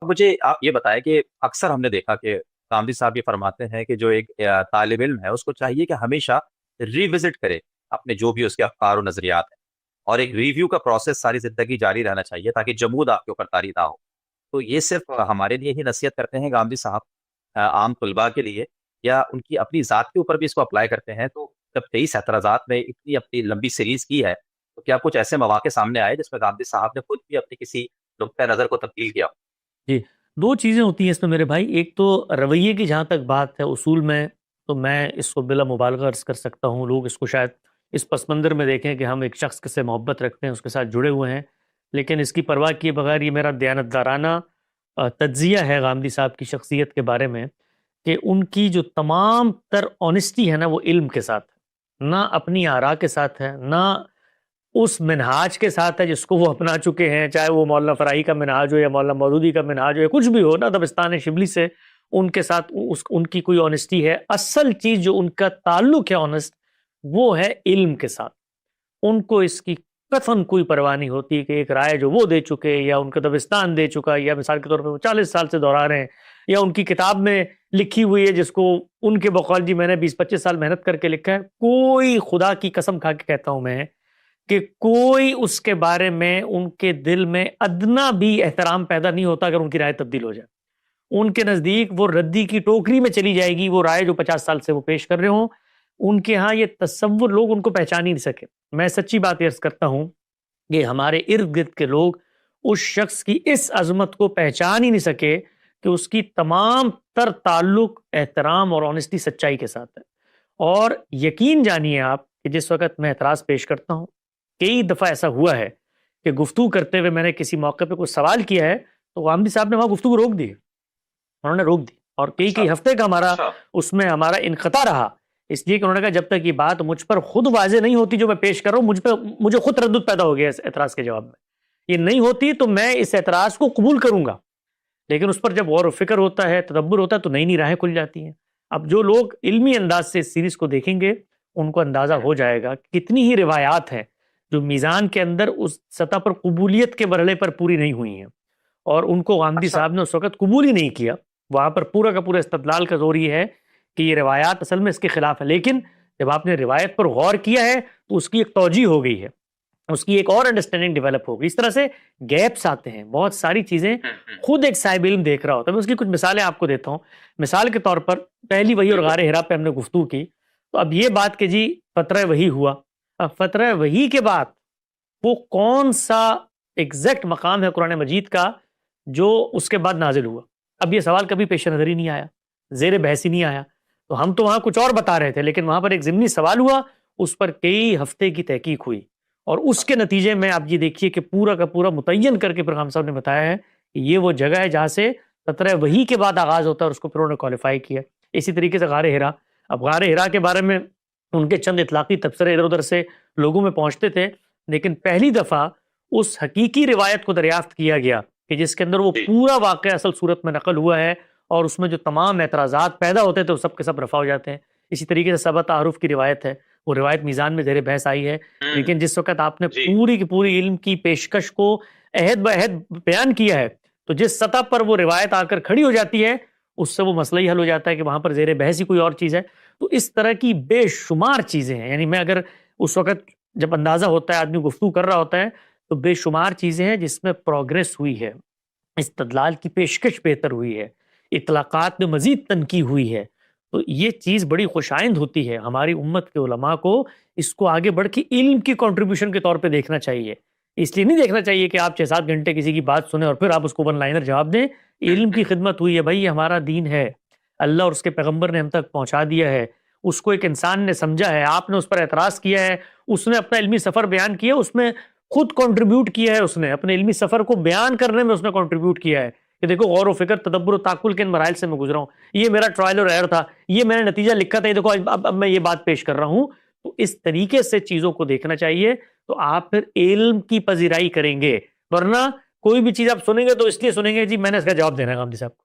مجھے آپ یہ بتائیں کہ اکثر ہم نے دیکھا کہ گاندھی صاحب یہ فرماتے ہیں کہ جو ایک طالب علم ہے اس کو چاہیے کہ ہمیشہ ریوزٹ کرے اپنے جو بھی اس کے افکار و نظریات ہیں، اور ایک ریویو کا پروسیس ساری زندگی جاری رہنا چاہیے تاکہ جمود آپ کے اوپر طاری نہ ہو. تو یہ صرف ہمارے لیے ہی نصیحت کرتے ہیں گاندھی صاحب، عام طلباء کے لیے، یا ان کی اپنی ذات کے اوپر بھی اس کو اپلائی کرتے ہیں؟ تو جب 23 اعتراضات میں اتنی اپنی لمبی سیریز کی ہے، تو کیا کچھ ایسے مواقع سامنے آئے جس میں گاندھی صاحب نے خود بھی اپنی کسی نقطۂ نظر کو تبدیل کیا؟ جی، دو چیزیں ہوتی ہیں اس میں میرے بھائی. ایک تو رویے کی جہاں تک بات ہے اصول میں، تو میں اس کو بلا مبالغہ عرض کر سکتا ہوں. لوگ اس کو شاید اس پس منظر میں دیکھیں کہ ہم ایک شخص سے محبت رکھتے ہیں، اس کے ساتھ جڑے ہوئے ہیں، لیکن اس کی پرواہ کیے بغیر یہ میرا دیانتدارانہ تجزیہ ہے غامدی صاحب کی شخصیت کے بارے میں، کہ ان کی جو تمام تر آنیسٹی ہے نا وہ علم کے ساتھ ہے، نہ اپنی آراء کے ساتھ ہے، نہ اس منہاج کے ساتھ ہے جس کو وہ اپنا چکے ہیں، چاہے وہ مولانا فراہی کا منہاج ہو یا مولانا مودودی کا منہاج ہو یا کچھ بھی ہو نا دبستان شبلی سے. ان کے ساتھ ان کی کوئی آنیسٹی ہے. اصل چیز جو ان کا تعلق ہے آنیسٹ، وہ ہے علم کے ساتھ. ان کو اس کی قطعاً کوئی پرواہ نہیں ہوتی کہ ایک رائے جو وہ دے چکے یا ان کا دبستان دے چکا، یا مثال کے طور پہ وہ 40 سال سے دہرا رہے ہیں، یا ان کی کتاب میں لکھی ہوئی ہے جس کو ان کے بقول جی میں نے 20-25 سال محنت کر کے لکھا ہے. کوئی خدا کی قسم کھا کے کہتا ہوں میں کہ کوئی اس کے بارے میں ان کے دل میں ادنا بھی احترام پیدا نہیں ہوتا اگر ان کی رائے تبدیل ہو جائے. ان کے نزدیک وہ ردی کی ٹوکری میں چلی جائے گی وہ رائے جو 50 سال سے وہ پیش کر رہے ہوں. ان کے ہاں یہ تصور لوگ ان کو پہچان ہی نہیں سکے. میں سچی بات عرض کرتا ہوں کہ ہمارے ارد گرد کے لوگ اس شخص کی اس عظمت کو پہچان ہی نہیں سکے کہ اس کی تمام تر تعلق احترام اور آنیسٹی سچائی کے ساتھ ہے. اور یقین جانیے آپ کہ جس وقت میں اعتراض پیش کرتا ہوں، کئی دفعہ ایسا ہوا ہے کہ گفتگو کرتے ہوئے میں نے کسی موقع پہ کوئی سوال کیا ہے تو غامدی صاحب نے وہاں گفتگو روک دی، انہوں نے روک دی، اور کئی اچھا. کئی ہفتے کا ہمارا اس میں ہمارا انقطاع رہا. اس لیے کہ انہوں نے کہا جب تک یہ بات مجھ پر خود واضح نہیں ہوتی جو میں پیش کر رہا ہوں، مجھے خود تردد پیدا ہو گیا اس اعتراض کے جواب میں. یہ نہیں ہوتی تو میں اس اعتراض کو قبول کروں گا، لیکن اس پر جب غور و فکر ہوتا ہے، تدبر ہوتا ہے، تو نئی نئی راہیں کھل جاتی ہیں. اب جو لوگ علمی انداز سے اس سیریز کو دیکھیں گے ان کو اندازہ ہو جائے گا کہ کتنی ہی روایات ہیں جو میزان کے اندر اس سطح پر قبولیت کے مرحلے پر پوری نہیں ہوئی ہیں، اور ان کو غامدی اچھا. صاحب نے اس وقت قبول ہی نہیں کیا. وہاں پر پورا کا پورا استدلال کا زور یہ ہے کہ یہ روایات اصل میں اس کے خلاف ہے. لیکن جب آپ نے روایت پر غور کیا ہے تو اس کی ایک توجیہ ہو گئی ہے، اس کی ایک اور انڈرسٹینڈنگ ڈیولپ ہوگی. اس طرح سے گیپس آتے ہیں، بہت ساری چیزیں خود ایک صاحب علم دیکھ رہا ہوتا ہے. میں اس کی کچھ مثالیں آپ کو دیتا ہوں. مثال کے طور پر پہلی وحی اور غار حرا پہ ہم نے گفتگو کی، تو اب یہ بات کہ جی فترہ وحی ہوا، اب فترہ وحی کے بعد وہ کون سا ایگزیکٹ مقام ہے قرآن مجید کا جو اس کے بعد نازل ہوا، اب یہ سوال کبھی پیش نظر ہی نہیں آیا، زیر بحث ہی نہیں آیا. تو ہم تو وہاں کچھ اور بتا رہے تھے، لیکن وہاں پر ایک ضمنی سوال ہوا، اس پر کئی ہفتے کی تحقیق ہوئی، اور اس کے نتیجے میں آپ یہ دیکھیے کہ پورا کا پورا متعین کر کے پیغام صاحب نے بتایا ہے کہ یہ وہ جگہ ہے جہاں سے فترہ وحی کے بعد آغاز ہوتا ہے، اور اس کو پھر انہوں نے کوالیفائی کیا. اسی طریقے سے غار حرا، اب غار حرا کے بارے میں ان کے چند اطلاقی تبصرے ادھر ادھر سے لوگوں میں پہنچتے تھے، لیکن پہلی دفعہ اس حقیقی روایت کو دریافت کیا گیا کہ جس کے اندر وہ پورا واقعہ اصل صورت میں نقل ہوا ہے، اور اس میں جو تمام اعتراضات پیدا ہوتے تھے وہ سب کے سب رفع ہو جاتے ہیں. اسی طریقے سے سبع تعارف کی روایت ہے، وہ روایت میزان میں زیر بحث آئی ہے، لیکن جس وقت آپ نے پوری کی پوری علم کی پیشکش کو عہد بعہد بیان کیا ہے تو جس سطح پر وہ روایت آ کر کھڑی ہو جاتی ہے اس سے وہ مسئلہ ہی حل ہو جاتا ہے کہ وہاں پر زیر بحث ہی کوئی اور چیز ہے. تو اس طرح کی بے شمار چیزیں ہیں. یعنی میں اگر اس وقت جب اندازہ ہوتا ہے آدمی گفتگو کر رہا ہوتا ہے تو بے شمار چیزیں ہیں جس میں پروگریس ہوئی ہے، استدلال کی پیشکش بہتر ہوئی ہے، اطلاقات میں مزید تنقیح ہوئی ہے. تو یہ چیز بڑی خوشائند ہوتی ہے. ہماری امت کے علماء کو اس کو آگے بڑھ کے علم کی کنٹریبیوشن کے طور پہ دیکھنا چاہیے. اس لیے نہیں دیکھنا چاہیے کہ آپ 6-7 گھنٹے کسی کی بات سنیں اور پھر آپ اس کو ون لائنر جواب دیں. علم کی خدمت ہوئی ہے بھائی، یہ ہمارا دین ہے، اللہ اور اس کے پیغمبر نے ہم تک پہنچا دیا ہے، اس کو ایک انسان نے سمجھا ہے، آپ نے اس پر اعتراض کیا ہے، اس نے اپنا علمی سفر بیان کیا، اس میں خود کنٹریبیوٹ کیا ہے، اس نے اپنے علمی سفر کو بیان کرنے میں اس نے کنٹریبیوٹ کیا ہے کہ دیکھو غور و فکر، تدبر و تعقل کے ان مراحل سے میں گزرا ہوں، یہ میرا ٹرائل اور ایرر تھا، یہ میں نے نتیجہ لکھا تھا، یہ دیکھو اب میں یہ بات پیش کر رہا ہوں. تو اس طریقے سے چیزوں کو دیکھنا چاہیے تو آپ پھر علم کی پذیرائی کریں گے. ورنہ کوئی بھی چیز آپ سنیں گے تو اس لیے سنیں گے جی میں نے اس کا جواب دینا ہے غامدی صاحب کو.